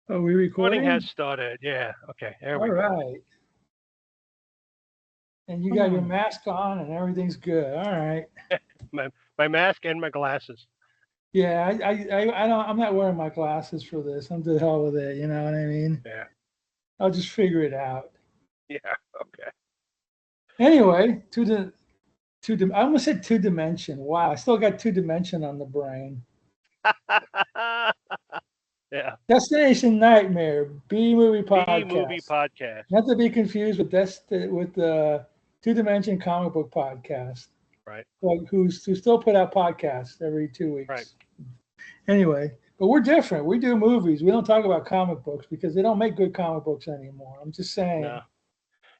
Are we Recording has recording? started. Yeah. Okay. There All we go. right. And you got your Hmm. mask on and everything's good. All right. my my mask and my glasses. Yeah, I don't, I'm not wearing my glasses for this. I'm to the hell with it. You know what I mean? Yeah. I'll just figure it out. Yeah. Okay. Anyway, I almost said two dimension. Wow, I still got two dimension on the brain. Yeah. Destination Nightmare, B movie B movie podcast. podcast. Not to be confused with with the Two Dimension Comic Book Podcast, Right. like who still put out podcasts every two Right. weeks. Anyway, but we're different. We do movies. We don't talk about comic books because they don't make good comic books anymore. I'm just saying. No.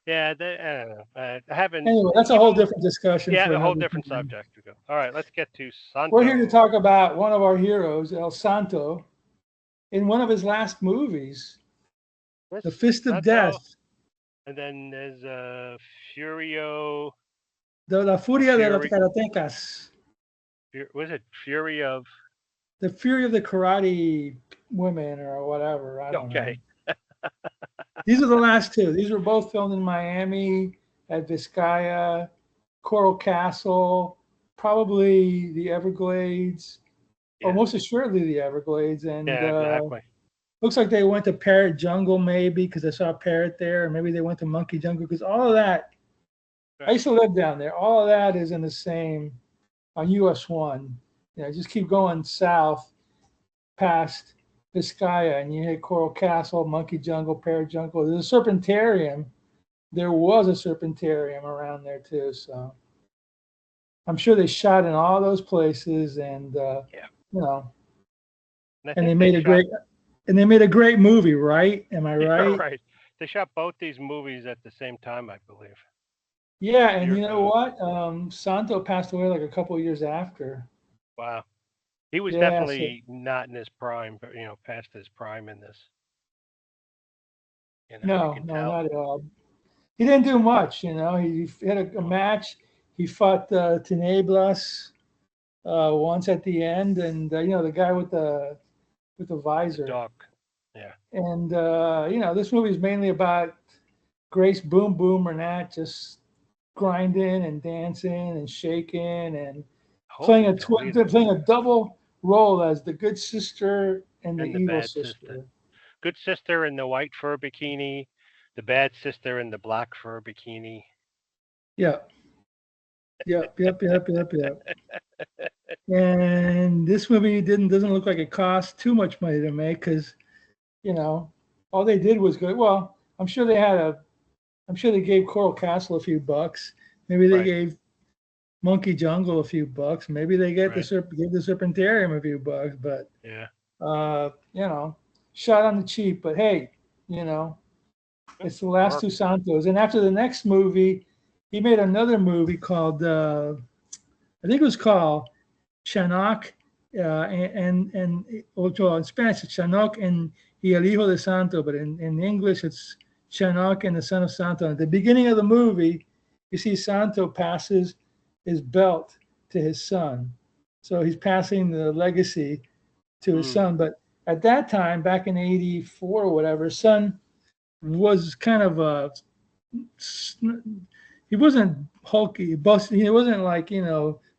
Yeah. I don't know. I haven't Anyway, that's a whole even. different discussion Yeah. for A whole another different time. subject to go. All right. Let's get to We're here to Santo. talk about one of our heroes, El Santo, in one of his last movies, This The Fist of Santo, Death, and then there's Furio the La or Furia de los Fury. Karatecas, Was it Fury of? the Fury of the Karate Women, or whatever. I don't know. Okay. These are the last two. These were both filmed in Miami, at Vizcaya, Coral Castle, probably the Everglades, or Yeah. most assuredly the Everglades. And Yeah. Exactly. looks like they went to Parrot Jungle maybe because I saw a parrot there, or maybe they went to Monkey Jungle because all of that. I Right. used to live down there. All of that is in the same on US one. You know, just keep going south past Vizcaya, and you hit Coral Castle, Monkey Jungle, Parrot Jungle. There's a serpentarium. There was a serpentarium around there too, so I'm sure they shot in all those places, and Yeah. you know, And I and think they shot. they made a great movie, right? Am I Yeah. right? Right. They shot both these movies at the same time, I believe. Yeah, and Fear. you know what? Santo passed away like a couple of years after. Wow. He was Yeah, so definitely not in his prime, but past his prime in this. You no, can no, tell. not at all. He didn't do much, you know. He had a No. match. He fought Teneblas once at the end, and you know the guy with the The visor. dog. Yeah. And you know, this movie is mainly about Grace Boom Boom Burnett just grinding and dancing and shaking and Holy Toledo. playing a double role as the good sister and the And the evil bad sister. sister. Good sister in the white fur bikini. The bad sister in the black fur bikini. Yeah, yep. And this movie doesn't look like it cost too much money to make because you know all they did was go. Well, I'm sure they gave Coral Castle a few bucks. Maybe they Right. gave Monkey Jungle a few bucks. Maybe they get Right. give the Serpentarium a few bucks, but Yeah. you know, shot on the cheap. But hey, you know, it's the last two Worked. Santos. And after the next movie, he made another movie called I think it was called Chanok, well, in Spanish it's Chanok and y el Hijo de Santo, but in English it's Chanok and the Son of Santo. At the beginning of the movie, you see Santo passes his belt to his son, so he's passing the legacy to his Mm. son. But at that time, back in '84 or whatever, his son was kind of a he wasn't hulky, busty. He wasn't like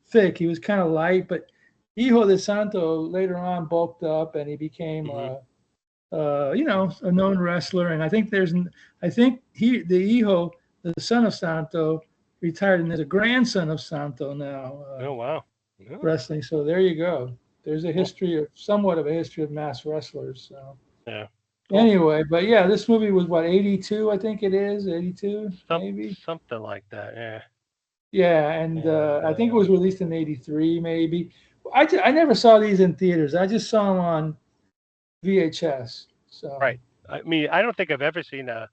thick. He was kind of light. But Hijo de Santo later on bulked up and he became Mhm. a known wrestler. And I think the Hijo, the son of Santo, retired, and there's a grandson of Santo now Oh wow. Yeah. wrestling. So there you go. There's a Cool. history of somewhat of a history of mass wrestlers. So Yeah. Cool. anyway, but yeah, this movie was what 82, I think it is 82 Some maybe. something like that. Yeah. Yeah, and And I think it was released in '83, maybe. I never saw these in theaters. I just saw them on VHS. So right. I mean, I don't think I've ever seen a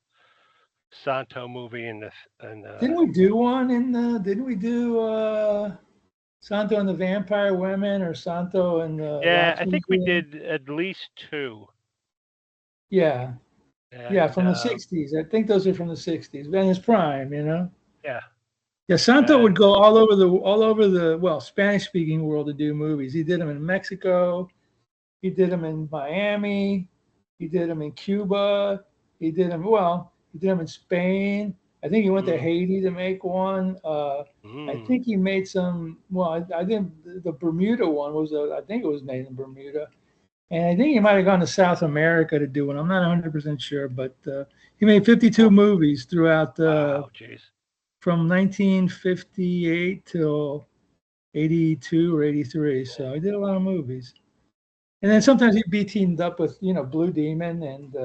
Santo movie in this. And didn't we do one in the? Didn't we do Santo and the Vampire Women or Santo and the yeah, Wax I think we Museum? did at least two. Yeah, yeah, And from the '60s. I think those are from the '60s. In his prime, you know. yeah. Yeah, Santo would And go all over the Spanish speaking world to do movies. He did them in Mexico. He did them in Miami. He did them in Cuba. He did them well. He did them in Spain. I think he went to Mm, Haiti to make one. I mm. think he made some. Well, I think the Bermuda one was. I think it was made in Bermuda, and I think he might have gone to South America to do one. I'm not 100% sure, but he made 52 Well, movies throughout wow, jeez. from 1958 till 82 or 83. So he did a lot of movies. And then Yeah. sometimes he'd be teamed up with, Blue Demon and,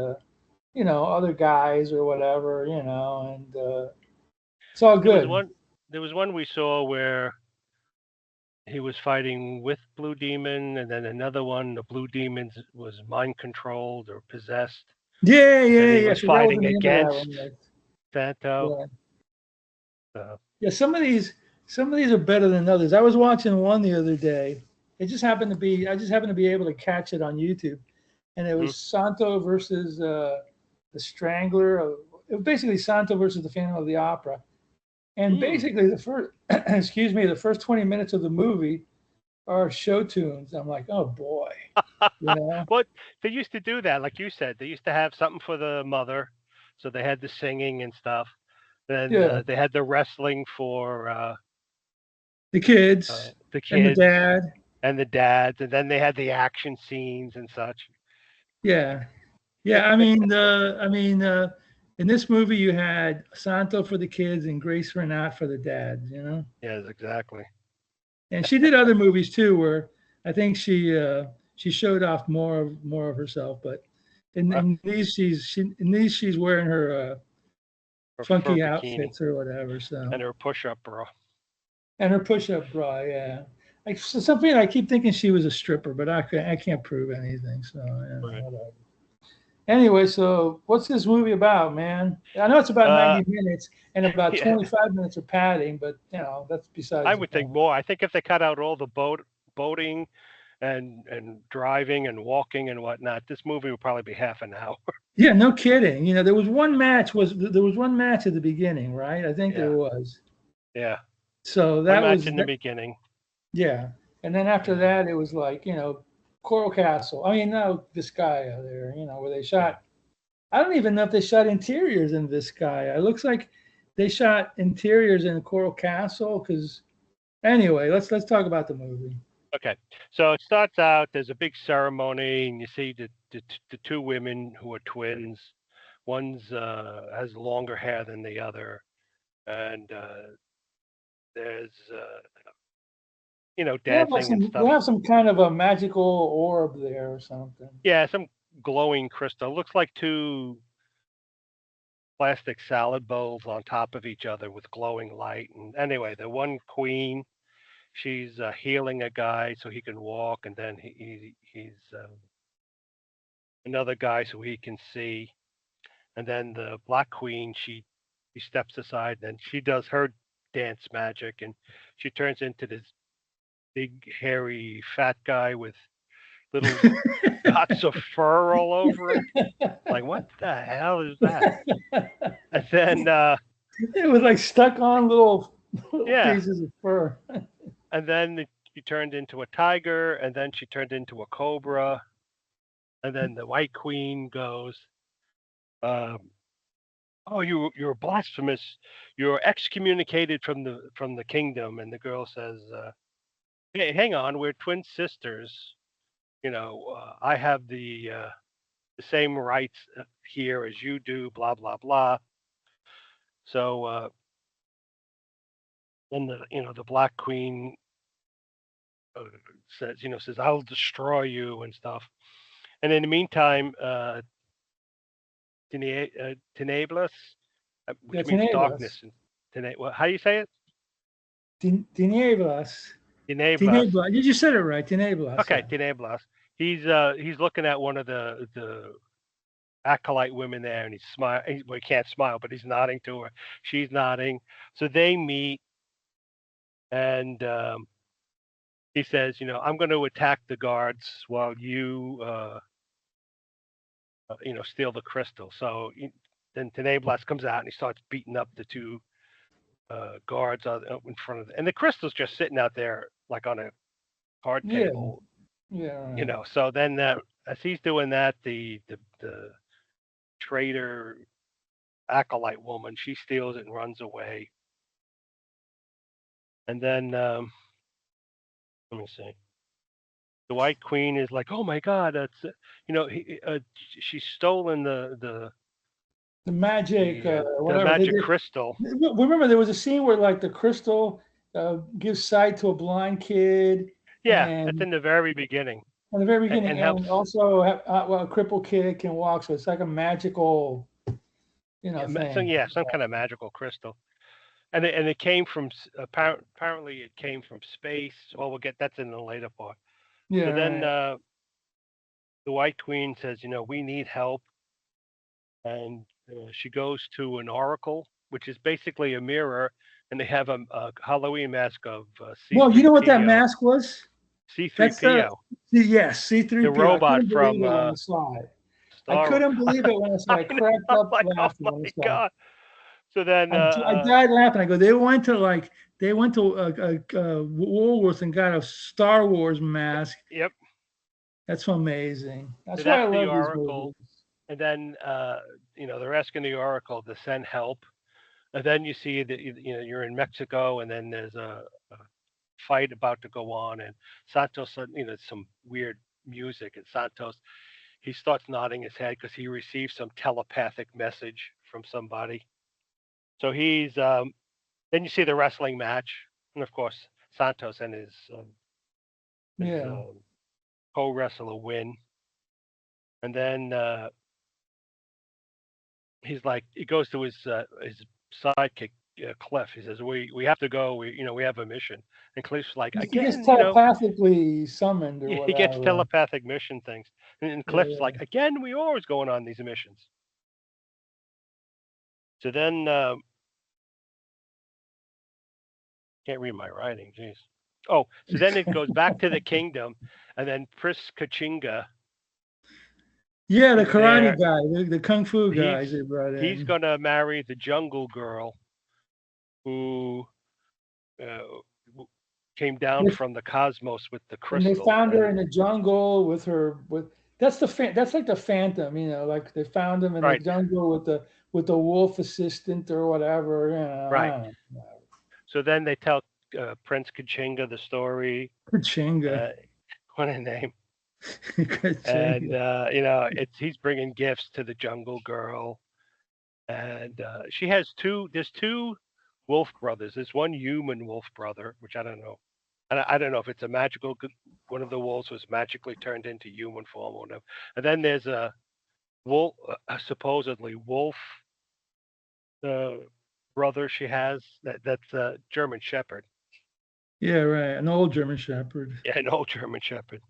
other guys or whatever, and it's all There was good. one. There was one we saw where he was fighting with Blue Demon, and then another one, the Blue Demon was mind controlled or possessed, Yeah, and then yeah, he yeah. I was forgot what the fighting name of that against one was. Santo. Yeah. So, Yeah, some of these are better than others. I was watching one the other day. I just happened to be able to catch it on YouTube. And it mm, was Santo versus the Strangler. It was basically Santo versus the Phantom of the Opera. And mm. basically, the first, excuse me, the first 20 minutes of the movie are show tunes. I'm like, oh boy, you know? What they used to do that, like you said, they used to have something for the mother, so they had the singing and stuff. Then Yeah, they had the wrestling for the kids the and the kids dad. and the dads, and then they had the action scenes and such. Yeah, yeah. In this movie, you had Santo for the kids and Grace Renat for the dads. Yes, exactly. And she did other movies too, where I think she showed off more of herself. But in, Uh, in these she's wearing her her fur funky bikini outfits or whatever. and So her push-up bra. and her push-up bra, yeah. Like something I keep thinking she was a stripper, but I can't prove anything. So Right. whatever. Anyway, so what's this movie about, man? I know it's about Uh, 90 minutes and about yeah, 25 minutes of padding, but that's I besides the would think point. more. I think if they cut out all the boating and driving and walking and whatnot, this movie would probably be half an hour. Yeah, no kidding. There was one match at the beginning, right? I think there Yeah, was. yeah. So One that match was in the that, beginning. yeah. And then after Yeah, that, it was like Coral Castle. I mean, no, Vizcaya there. Where they yeah. shot. I don't even know if they shot interiors in Vizcaya. It looks like they shot interiors in Coral Castle. Because anyway, let's talk about the movie. Okay, so it starts out. There's a big ceremony, and you see the two women who are twins. One's has longer hair than the other, and there's They have like dancing and some. They stuff. have some kind of a magical orb there or something. Yeah, some glowing crystal. Looks like two plastic salad bowls on top of each other with glowing light. And anyway, the one queen, she's healing a guy so he can walk, and then he's another guy so he can see. And then the black queen, she steps aside, and she does her dance magic, and she turns into this big hairy fat guy with little dots of fur all over him. Like, what the hell is that? And then It was like stuck on little yeah, pieces of fur. and then she turned into a tiger, and then she turned into a cobra, and then the white queen goes, um, "Oh, you're blasphemous! You're excommunicated from the kingdom." And the girl says, "Hey, hang on, we're twin sisters. I have the same rights here as you do." Blah blah blah. So then the black queen uh, says, "I'll destroy you" and stuff. And in the meantime, Tenebris, Yeah, which means darkness. Tenebras. And how do you say it? Tenebras. Tenebras. Tenebras. You just said it right. Tenebras. Okay, Yeah. Tenebras. He's looking at one of the acolyte women there, and he's smiling. Well, he can't smile, but he's nodding to her. She's nodding. So they meet, and he says, "I'm going to attack the guards while you, steal the crystal." So then Tenebras comes out and he starts beating up the two guards in front of and the crystal's just sitting out there like on a card Yeah. table. Yeah. Right. So then as he's doing that, the the traitor acolyte woman. She steals it and runs away. And then let me see. The White Queen is like, "Oh my God, that's she's stolen The magic, the whatever they magic did. crystal." Remember, there was a scene where like the crystal gives sight to a blind kid, Yeah, that's and in the very beginning, in the very and beginning, helps. and also well, a crippled kid can walk, so it's like a magical, Yeah, thing. some kind of magical crystal, and it came from apparently it came from space. Well, we'll get that's in the later part. Yeah, So then right. the White Queen says, we need help, and she goes to an oracle, which is basically a mirror, and they have a Halloween mask of Well, you know what that C3PO. mask was? That's C3PO, yes, the C-3PO. I robot couldn't believe from it when I saw it. I Star Wars. couldn't believe it when I saw I it. I know. cracked I'm up like, oh laughing when I my saw it. god. So then, I died laughing. I go, they went to Woolworths and got a Star Wars mask. yep. That's amazing. So That's why I that's the love these oracle, movies. and then they're asking the oracle to send help, and then you see that you're in Mexico, and then there's a fight about to go on, and Santos, some weird music, and Santos he starts nodding his head because he received some telepathic message from somebody. So he's then you see the wrestling match, and of course Santos and his Yeah. co-wrestler win, and then he's like he goes to his sidekick Cliff. He says we have to go. We have a mission, and Cliff's like He gets again, telepathically summoned or he gets whatever. telepathic mission things, and Yeah, Cliff's like yeah. again, we always going on these missions. So then can't read my writing. Jeez. Oh, so then it goes back to the kingdom, and then Pris Kachinga Yeah, the is karate there. guy, the kung fu He's guys they brought he's in. gonna marry the jungle girl who uh, came down They, from the cosmos with the and they crystal. found her And in the jungle with her with that's like the Phantom, like they found him in the right, jungle with the wolf assistant or whatever. right. I don't know. So then they tell Prince Kachinga the story. Kachinga. Uh, what a name! And Kachinga. it's he's bringing gifts to the jungle girl, and she has two. There's two wolf brothers. There's one human wolf brother, which I don't know. I don't know if it's a magical. One of the wolves was magically turned into human form or whatever. And then there's a wolf, supposedly wolf uh, brother she has that's a German Shepherd. Yeah, right. An old German Shepherd. Yeah, an old German Shepherd.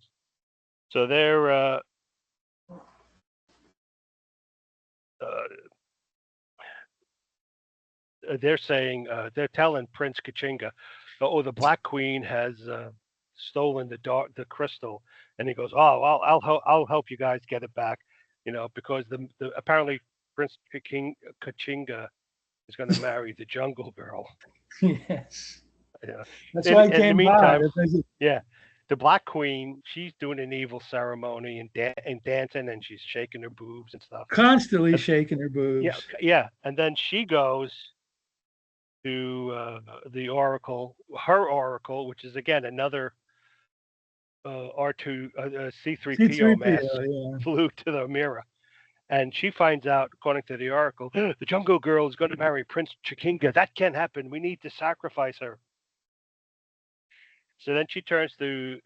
So uh, they're saying they're telling Prince Kachinga, oh, the Black Queen has stolen the crystal, and he goes, oh, I'll help you guys get it back, because the apparently Prince Kachinga is going to marry the Jungle Girl. Yes. Yeah. That's why he In the came by. meantime, yeah, the Black Queen, she's doing an evil ceremony and dancing, and she's shaking her boobs and stuff. Constantly And, shaking her yeah, boobs. yeah, and then she goes to the Oracle, her Oracle, which is again another R2 C3PO mask C-3PO, yeah. flew to the mirror, and she finds out, according to the Oracle, the Jungle Girl is going to marry Prince Chikinga. That can't happen. We need to sacrifice her. So then she turns to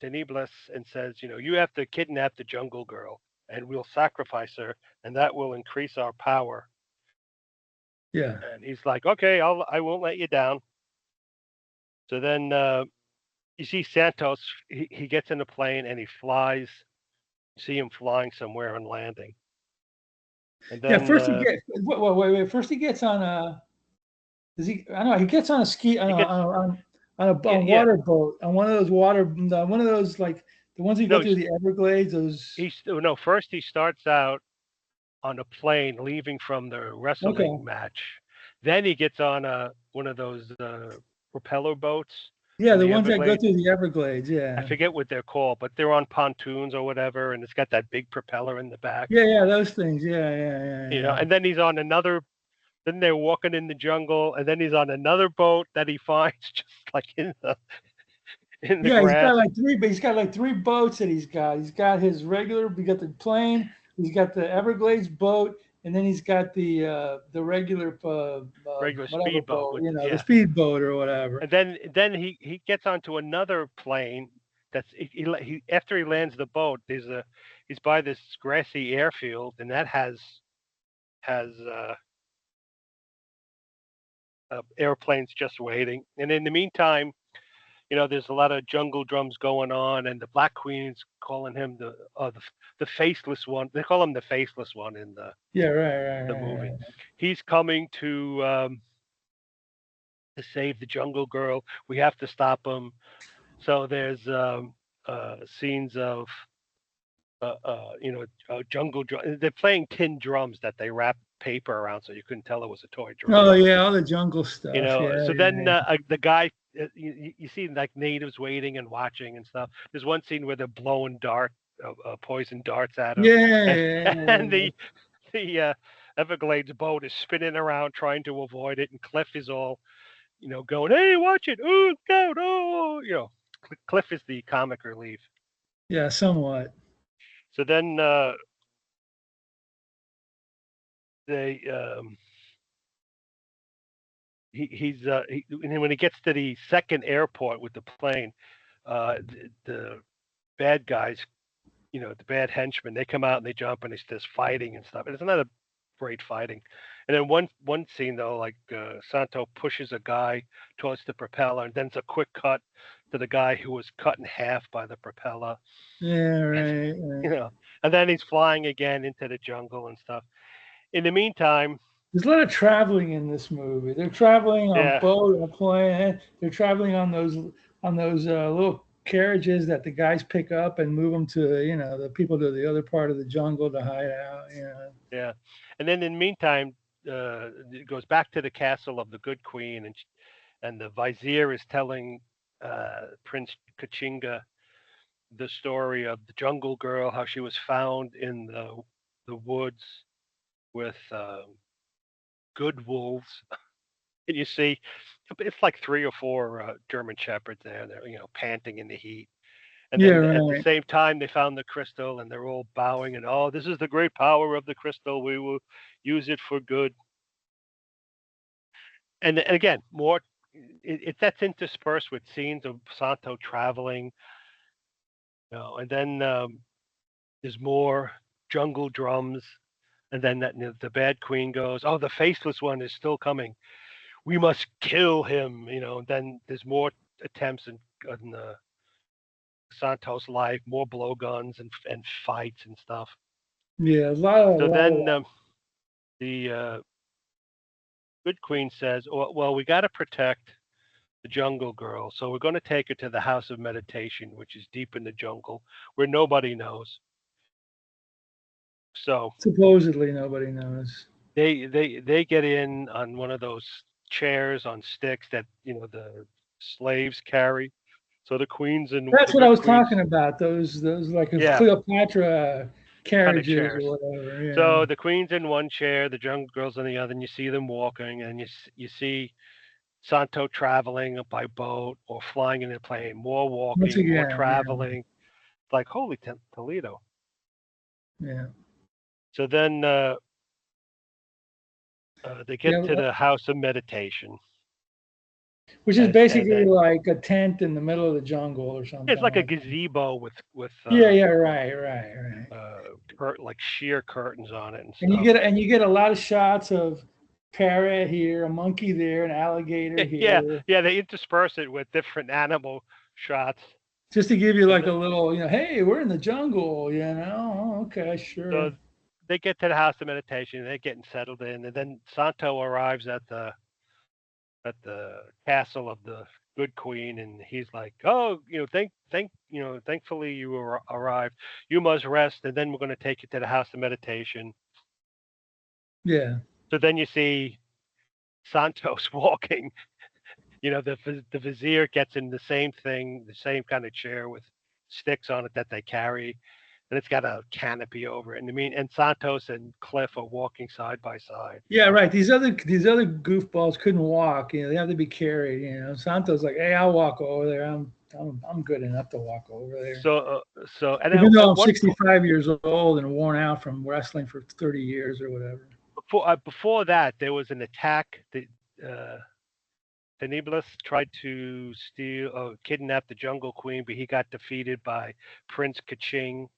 Deniblis and says, you have to kidnap the Jungle Girl, and we'll sacrifice her, and that will increase our power. Yeah. And he's like, okay, I won't let you down. So then you see Santos. He gets in a plane and he flies. You see him flying somewhere and landing. And Yeah, then first he gets wait. First he gets on a does he I don't know, he gets on a ski he gets on yeah a yeah water boat, on one of those one of those like the ones you go no through the Everglades, those he's no first he starts out on a plane leaving from the okay. wrestling match. Then he gets on one of those propeller boats Yeah, in the the ones that go Everglades. through the Everglades. I Yeah. forget what they're called, but they're on pontoons or whatever, and it's got that big propeller in the back. Yeah, yeah, those things. Yeah, yeah, yeah, yeah. And then he's on another. Then they're walking in the jungle, and then he's on another boat that he finds just like in the Yeah, grass. he's got like three boats that he's got. He's got his regular, he got the plane, he's got the Everglades boat, and then he's got the regular Regular whatever speedboat boat, with the yeah. speedboat or whatever. And then he gets onto another plane. That's he after he lands the boat. He's by this grassy airfield, and that has airplanes just waiting. And in the meantime, there's a lot of jungle drums going on, and the Black Queen's calling him the faceless one. They call him the faceless one in Yeah, right, right, the right, movie. right. He's coming to save the jungle girl. We have to stop him. So there's scenes of jungle drum. They're playing tin drums that they wrap paper around so you couldn't tell it was a toy drum. Oh yeah, all the jungle stuff. Yeah, So yeah, then yeah. the guy, you see like natives waiting and watching and stuff. There's one scene where they're blowing poison darts at him, Yeah, and, yeah, and yeah. the Everglades boat is spinning around trying to avoid it, and Cliff is all going, "Hey, watch it! Oh, look out! Oh!" Cliff is the comic relief. Yeah, somewhat. So then they and then when he gets to the second airport with the plane, the bad guys, the bad henchmen, they come out and they jump and it's just fighting and stuff. And it's not a great fighting. And then one scene though, like Santo pushes a guy towards the propeller, and then it's a quick cut to the guy who was cut in half by the propeller, Yeah, and right, right. and then he's flying again into the jungle and stuff. In the meantime, There's a lot of traveling in this movie. They're traveling on yeah, boat, on plane. They're traveling on those little carriages that the guys pick up and move them to the people to the other part of the jungle to hide out. yeah, and then in the meantime, it goes back to the castle of the Good Queen, and the vizier is telling Prince Kachinga the story of the jungle girl, how she was found in the woods with good wolves, and you see it's like three or four German shepherds there. They're panting in the heat, and Yeah, then at the right. same time they found the crystal, and they're all bowing and oh, this is the great power of the crystal. We will use it for good. And again, more that's interspersed with scenes of Santo traveling, and then there's more jungle drums, and then the bad queen goes, "Oh, the faceless one is still coming. We must kill him." And then there's more attempts in Santos' life, more blowguns and fights and stuff. Yeah, a So lot of then the good queen says, "Well, we got to protect the jungle girl, so we're going to take her to the house of meditation, which is deep in the jungle where nobody knows." So supposedly nobody knows. they get in on one of those chairs on sticks that the slaves carry. So the queens and That's the what I good was queens, talking about. Those like of yeah, Cleopatra kind of carriages chairs. or whatever. Yeah. So the queens in one chair, the jungle girls in the other, and you see them walking, and you see Santo traveling by boat or flying in a plane, more Once walking, more again, yeah, traveling. It's like holy Toledo. yeah, So then they get yeah. to the house of meditation, Which is as basically like a tent in the middle of the jungle or it's something like a like. gazebo with Yeah, yeah, right, right, right. like sheer curtains on it and And stuff. you get a lot of shots of parrot here, a monkey there, an alligator Yeah, here, yeah, they intersperse it with different animal shots, just to give you and like a little, hey, we're in the jungle, Oh, okay, so sure. they get to the house of meditation. They're getting settled in, and then Santo arrives at the castle of the good queen, and he's like, "Oh, thankfully you arrived. You must rest, and then we're going to take you to the house of meditation." Yeah, So then you see Santos walking, the vizier gets in the same thing, the same kind of chair with sticks on it that they carry, and it's got a canopy over it. And and Santos and Cliff are walking side by side. Yeah, right. These other goofballs couldn't walk. They have to be carried. Santos like, hey, I'll walk over there. I'm good enough to walk over there. And Even though at I'm one 65 years old and worn out from wrestling for 30 years or whatever. before that, there was an attack that Tenebris tried to kidnap the Jungle Queen, but he got defeated by Prince Kaching,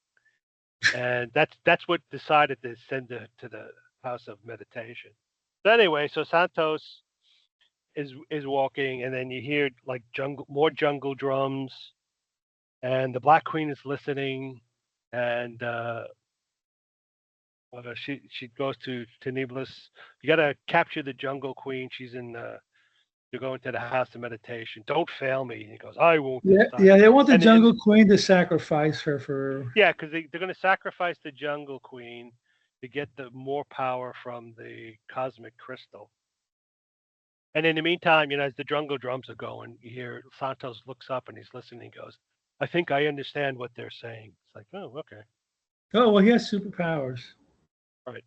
and that's what decided to send her to the House of Meditation. So anyway, so Santos is walking, and then you hear like more jungle drums, and the Black Queen is listening, and she goes to Tenebris. You gotta capture the Jungle Queen. She's in. You're going to the House of Meditation. Don't fail me. And he goes, I won't this Yeah, time. yeah. They want the And Jungle Queen to sacrifice her for. yeah, because they're going to sacrifice the Jungle Queen to get the more power from the cosmic crystal. And in the meantime, as the jungle drums are going, you hear Santos looks up and he's listening. He goes, I think I understand what they're saying. It's like, oh, okay. Oh well, he has superpowers. Right.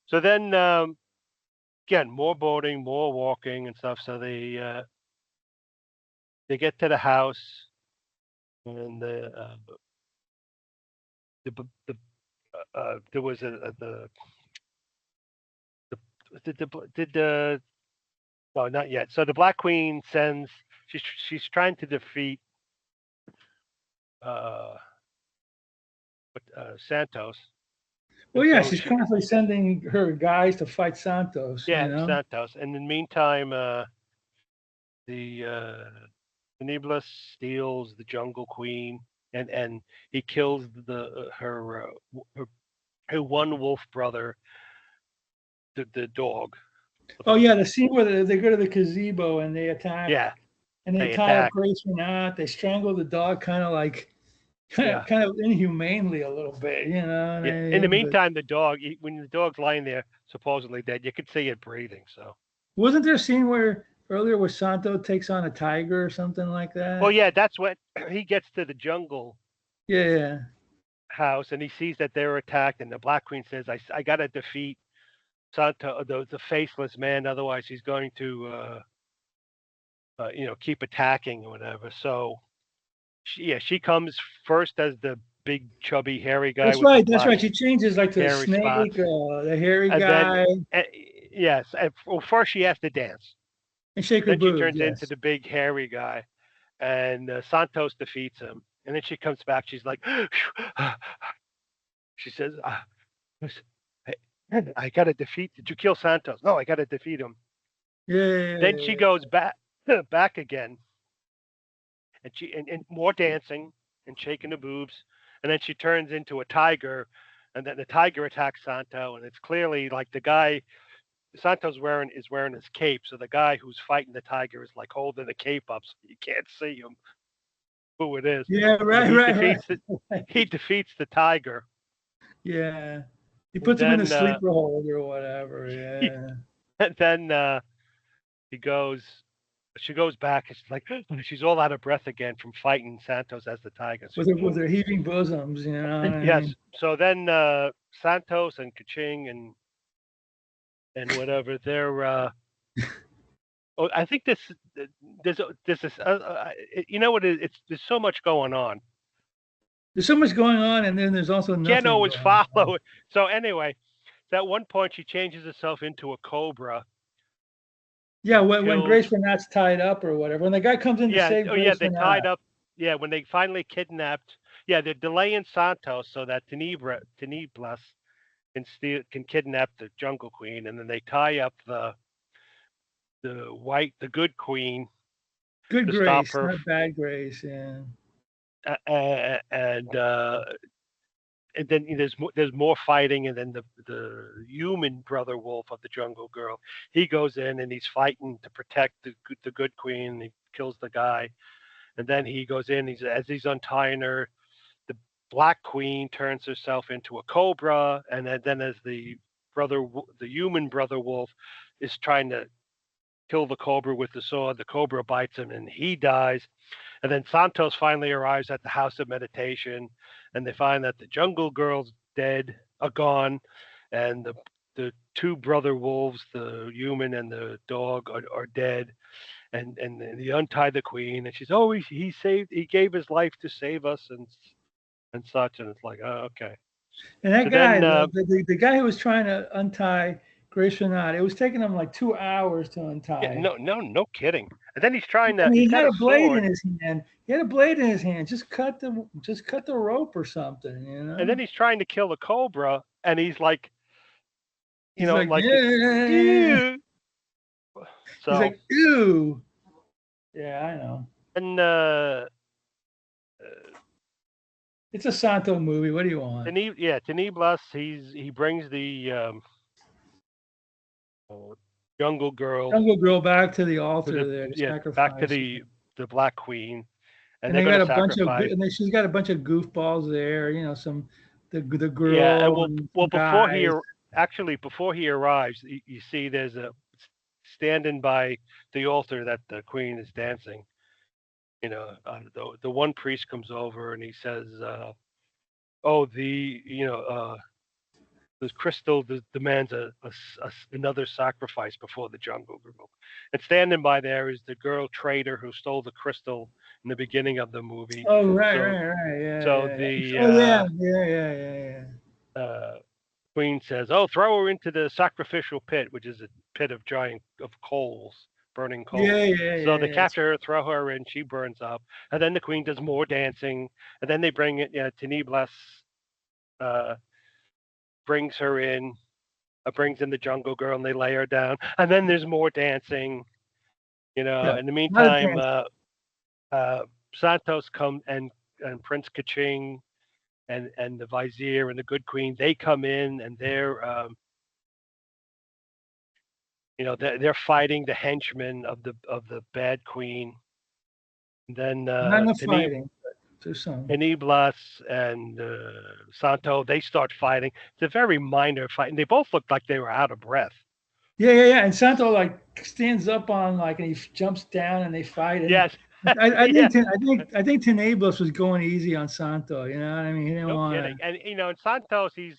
So then, again, more boating, more walking and stuff. So they get to the house, and there was the no, not yet. So the Black Queen sends. She's trying to defeat uh, Santos, and Well, yeah, so she's she constantly sending her guys to fight Santos. yeah Santos. And in the meantime, the Tenebris steals the Jungle Queen, and he kills her one wolf brother, the dog. Oh yeah, the scene where they go to the gazebo and they attack Yeah, and they they tie up attack. Grace Renat. They strangle the dog, kind of like Yeah. kind of inhumanely a little bit, Yeah. In the But meantime, when the dog's lying there supposedly dead, you could see it breathing. So. wasn't there a scene where Santo takes on a tiger or something like Well, that? yeah, that's when he gets to the jungle Yeah, house and he sees that they're attacked, and the Black Queen says, "I gotta defeat Santo, the faceless man, otherwise he's going to, keep attacking or whatever." So, she comes first as the big, chubby, hairy guy that's with the right. That's black right. She changes like to the hairy spots, snake, the hairy and then, guy, uh, yes, well, first she has to dance. and shake her Then she boobs. turns into Yes. the big hairy guy, and Santos defeats him. And then she comes back. She's like, she says, I got to defeat. Did you kill Santos? No, I got to defeat him. Then she Yeah. goes back again, and and more dancing and shaking the boobs. And then she turns into a tiger, and then the tiger attacks Santo, and it's clearly like the guy Santos is wearing his cape, so the guy who's fighting the tiger is like holding the cape up so you can't see him who it is. Yeah. And then Right. Right. Right. he defeats the tiger, Yeah. He and puts him in a then sleeper hold or whatever. he, Yeah. and then he goes. She goes back, and she's like, she's all out of breath again from fighting Santos as the tiger. With their heaving bosoms, you know what I Yes. mean? So then Santos and Kaching and whatever they're. Oh, I think there's this. You know what? It's there's so much going on. There's so much going on, and then there's also Can't nothing always going on. follow. So anyway, so at one point she changes herself into a cobra Yeah, and when kills. Grace Renat's tied up or whatever, when the guy comes in to Yeah. save Oh yeah. Grace They tied Renat, up. Yeah. When they finally kidnapped. Yeah. They're delaying Santos so that Tenebris can kidnap the Jungle Queen, and then they tie up the good queen good to stop Grace, her. not bad Grace. Yeah. And then there's more fighting, and then the human brother wolf of the jungle girl, he goes in and he's fighting to protect the good queen. And he kills the guy, and then he goes in. As he's untying her, the Black Queen turns herself into a cobra, and then as the human brother wolf is trying to kill the cobra with the sword. The cobra bites him, and he dies. And then Santos finally arrives at the house of meditation, and they find that the jungle girl's dead, are gone, and the two brother wolves, the human and the dog, are dead. And they untie the queen, and she's, oh, he gave his life to save us, and such. And it's like, oh, okay. And that So guy, then, the guy who was trying to untie Grace Renat, it was taking him like 2 hours to yeah, untie. no kidding. And then I mean, he's he got had a a blade in sword, his hand. He had a blade in his hand. Just cut the rope or something, you and then know. he's trying to kill the cobra, and he's like, He's like, like, yeah. ew. He's So, like, ew. Yeah, I know. and It's a Santo movie. What do you want? Teneblas, he brings the uh, jungle girl Jungle Girl back to the to altar there to back to sacrifice her. the Black Queen, and And they're they going got to a bunch of, sacrifice. and then she's got a bunch of goofballs there. You know, the Yeah, and girl and some before guys. before he arrives, you see there's a standing by the altar that the queen is dancing. The one priest comes over and he says, "Oh, the crystal demands another sacrifice before the jungle girl." And standing by there is the girl trader who stole the crystal in the beginning of the movie. Oh, right, So right, right. Yeah, so yeah, yeah. the Oh, yeah, yeah, yeah, yeah, queen says, "Oh, throw her into the sacrificial pit, which is a pit of coals, burning yeah. coals." Yeah, yeah, So yeah, they yeah. capture her, throw her in, she burns up, and then the queen does more dancing, and then they bring it. Yeah, Teneblas uh, brings her in, brings in the jungle girl, and they lay her down, and then there's more dancing. Yeah. In the Not a meantime, dance. uh, Santos come and Prince Kaching and the vizier and the good queen, they come in, and they're fighting the henchmen of the bad queen. And then Not enough fighting, but there's some. Teneblas and Santo, they start fighting. It's a very minor fight, and they both looked like they were out of breath. Yeah, yeah, yeah. And Santo like stands up on like, and he jumps down, and they fight. And Yes, I yeah, think I think Tenebros was going easy on Santo. You know what I mean? He didn't no want kidding. to. And in Santos, he's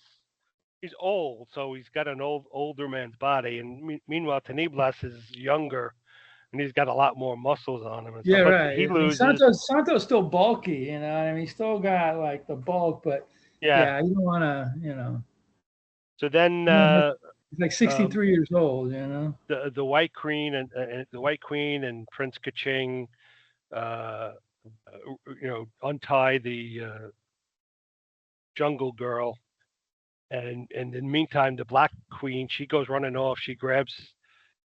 old, so he's got an older man's body. And meanwhile, Teneblas is younger, and he's got a lot more muscles on him and Yeah, stuff. But right. he I mean, loses. Santo's still bulky. You know, what I mean, he's still got like the bulk, but Yeah. yeah, you don't want to. You know, So then he's like um, 63 years old. You know. the White Queen and the White Queen and Prince Kaching, uh, untie the jungle girl, and in the meantime, the Black Queen, she goes running off. She grabs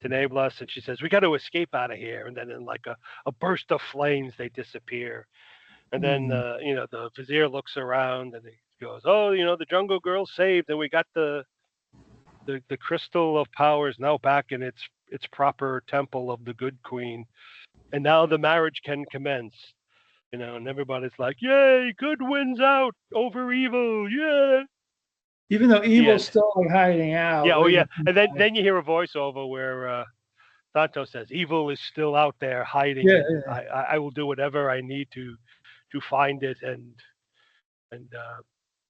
Teneblas and she says, "We got to escape out of here." And then in like a burst of flames, they disappear. And then Hmm. the vizier looks around and he goes, "Oh, the jungle girl's saved, and we got the crystal of power is now back in its proper temple of the good queen, and now the marriage can commence." And everybody's like, "Yay, good wins out over evil, yeah." Even though The evil's end. still like hiding out, Yeah, oh yeah. waiting. And then you hear a voiceover where Santo says, "Evil is still out there hiding, Yeah, and yeah. I will do whatever I need to find it and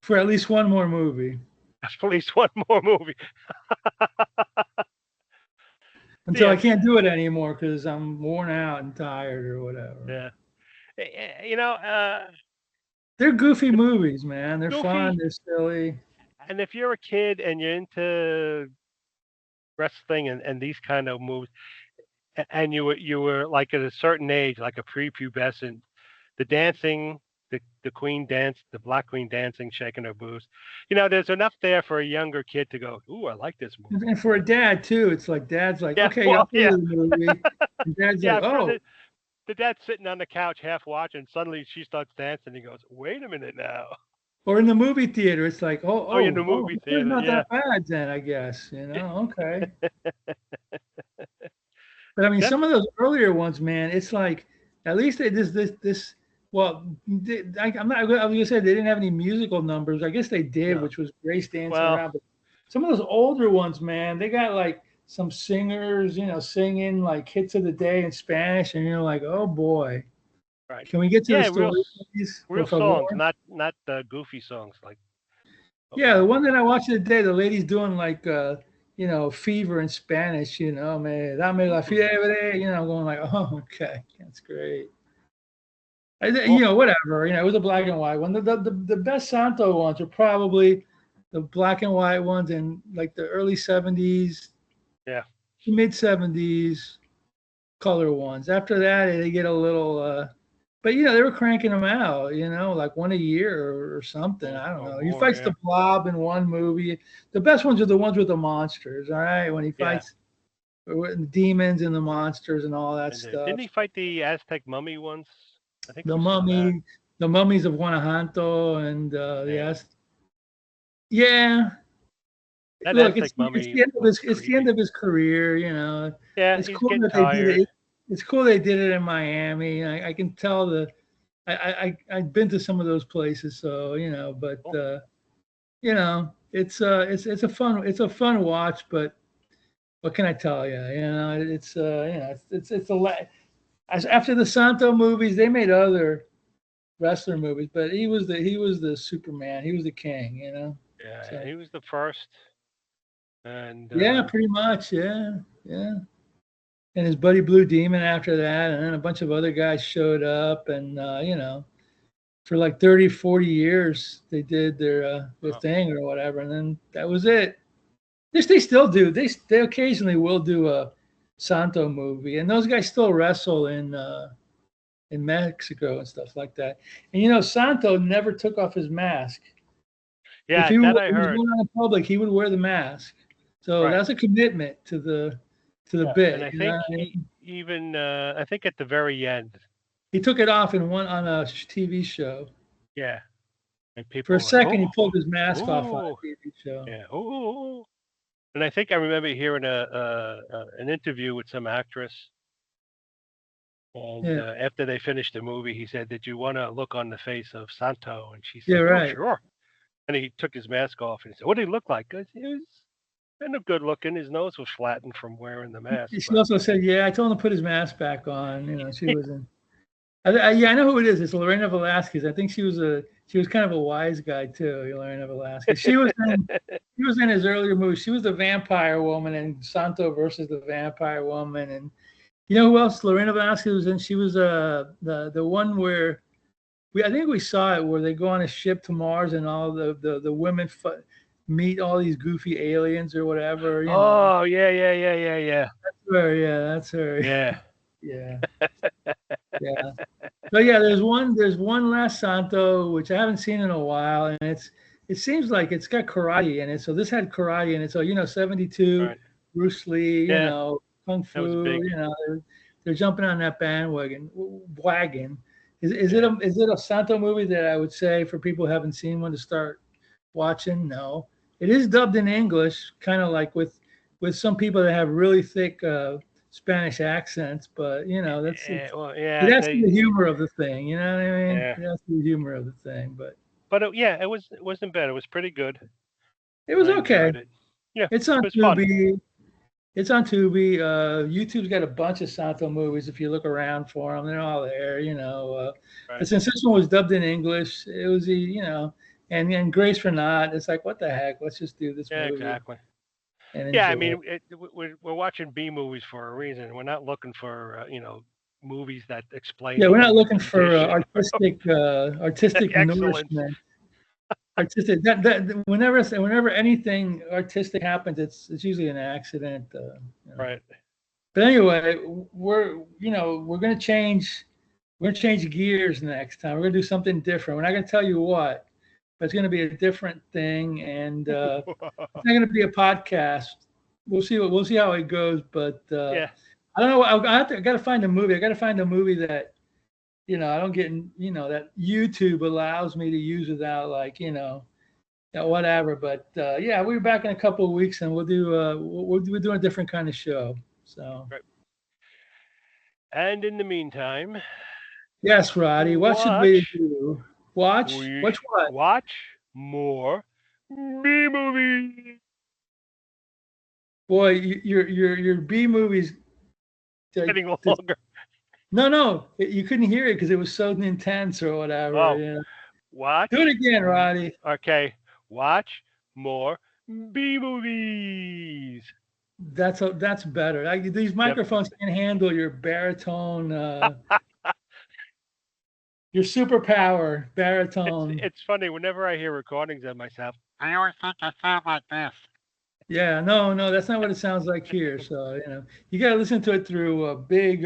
For at least one more movie at least one more movie." until Yeah, I can't do it anymore because I'm worn out and tired or whatever. yeah. You know, They're goofy movies, man. They're fun. goofy. They're silly. And if you're a kid and you're into wrestling and these kind of moves, and you were like at a certain age, like a prepubescent, the dancing, the queen dance, the Black Queen dancing, shaking her boobs, there's enough there for a younger kid to go, "Ooh, I like this movie." And for a dad too, it's like dad's like, Yeah, okay, I'll well, go yeah, to the movie. And dad's yeah. like, I'm sure oh, the dad's sitting on the couch half watching. Suddenly she starts dancing. He goes, "Wait a minute now." or in the movie theater, it's like, Oh, you're in the oh, movie it's theater, not yeah. that bad then, I guess. Okay. But I mean, some of those earlier ones, man, it's like at least they this. Well, I'm not. I was gonna say they didn't have any musical numbers. I guess they did, No, which was Grace dancing well, around. But some of those older ones, man, they got like some singers, singing like hits of the day in Spanish, and you're like, oh boy, Right. can we get to the Yeah, story, please? Por real favor. songs, not goofy songs like what Yeah, we the were. one that I watched today, the lady's doing like fever in Spanish, me dame la Mm, fiebre, going like, oh, okay, that's great. cool. Whatever, it was a black and white one. The best Santo ones are probably the black and white ones in like the early 70s, Yeah. mid 70s, color ones. After that, they get a little, but they were cranking them out, like one a year or something. I don't Or know. He more. fights Yeah. the Blob in one movie. The best ones are the ones with the monsters. All right, when he Yeah. fights the demons and the monsters and all that And stuff. didn't he fight the Aztec mummy once? I think The we saw that. mummy, the mummies of Guanajuato, and Yeah. yeah. That Look, Aztec it's mummy the end of was it's the end creepy. of his career. Yeah, It's he's cool getting that they did tired. it. It's cool they did it in Miami. I can tell I've been to some of those places, so but Cool. it's a fun watch. But what can I tell you? It's after the Santo movies, they made other wrestler movies, but he was the Superman. He was the king. Yeah, So he was the first, and yeah, pretty much. Yeah, yeah. And his buddy Blue Demon after that, and then a bunch of other guys showed up, and for like 30, 40 years they did their oh, thing or whatever, and then that was it. This they still do. They occasionally will do a Santo movie, and those guys still wrestle in Mexico and stuff like that. And Santo never took off his mask. If yeah, he, that was- I he was heard. going out in public, he would wear the mask. So Right. that's a commitment to the Yeah, and bit. I You know think what I mean? even I think at the very end, He took it off on a TV show. yeah, and For people a were like, second, he "Oh, pulled his mask off on oh, a TV show. yeah, oh." And I think I remember hearing an interview with some actress, and Yeah, after they finished the movie, he said, "Did you want to look on the face of Santo?" And she yeah, said, "Oh, right. sure." And he took his mask off and he said, "What did he look like?" 'Cause he was kind of good looking. His nose was flattened from wearing the mask, She but also said, "Yeah, I told him to put his mask back on." She was in. Yeah, I know who it is. It's Lorena Velasquez. I think she was kind of a wise guy too, Lorena Velasquez. She was in his earlier movies. She was the vampire woman in Santo versus the Vampire Woman, and who else? Lorena Velasquez was in. She was the one where I think we saw it where they go on a ship to Mars and all the women meet all these goofy aliens or whatever. oh yeah, yeah, yeah, yeah, yeah, That's her. yeah. Yeah, yeah. So yeah, there's one last Santo which I haven't seen in a while, and it seems like it's got karate in it. So this had karate in it. So 72, Right. Bruce Lee, Yeah, kung that was fu. big. They're jumping on that bandwagon. Wagon. Is it Yeah. a Santo movie that I would say for people who haven't seen one to start watching? No, it is dubbed in English, kind of like with some people that have really thick Spanish accents, but that's Well, it yeah, has to be they. the humor of the thing, you know what I mean? Yeah, It has to be the humor of the thing, but but yeah, it wasn't bad. It was pretty good. it was I okay. enjoyed it. Yeah, It's on it was fun. Tubi. It's on Tubi. YouTube's got a bunch of Santo movies. If you look around for them, they're all there. Right. But since this one was dubbed in English, it was and Grace for Not. It's like, what the heck? Let's just do this Yeah, movie exactly. and Yeah, I enjoy it. mean, we're watching B movies for a reason. We're not looking for movies that explain Yeah, we're not human looking for condition. artistic Excellence. nourishment. Artistic whenever anything artistic happens, it's usually an accident. Right. But anyway, we're gonna change. We're gonna change gears next time. We're gonna do something different. We're not gonna tell you what, but it's gonna be a different thing, and it's not gonna be a podcast. We'll see how it goes. But Yeah. I don't know. I got to find a movie. I got to find a movie that I don't get. That YouTube allows me to use without like whatever. But yeah, we'll be back in a couple of weeks, and we're doing a different kind of show. So. Right. And in the meantime, Yes, Roddy. What should we watch. do? Watch? We Watch what? watch more B movies. Boy, your B movies. Getting longer. No, you couldn't hear it because it was so intense or whatever. Oh, You know. watch. Do it again, Roddy. Okay, watch more B movies. That's better. These Yep. microphones can't handle your baritone, your superpower baritone. It's funny whenever I hear recordings of myself. I always think I sound like this. Yeah, no, that's not what it sounds like here. So you got to listen to it through big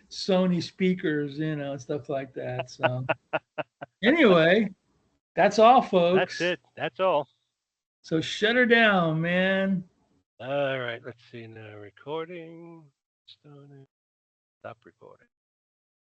Sony speakers, and stuff like that. So anyway, that's all, That's folks. it. That's all. So shut her down, man. All right. Let's see now. Recording. Stop recording.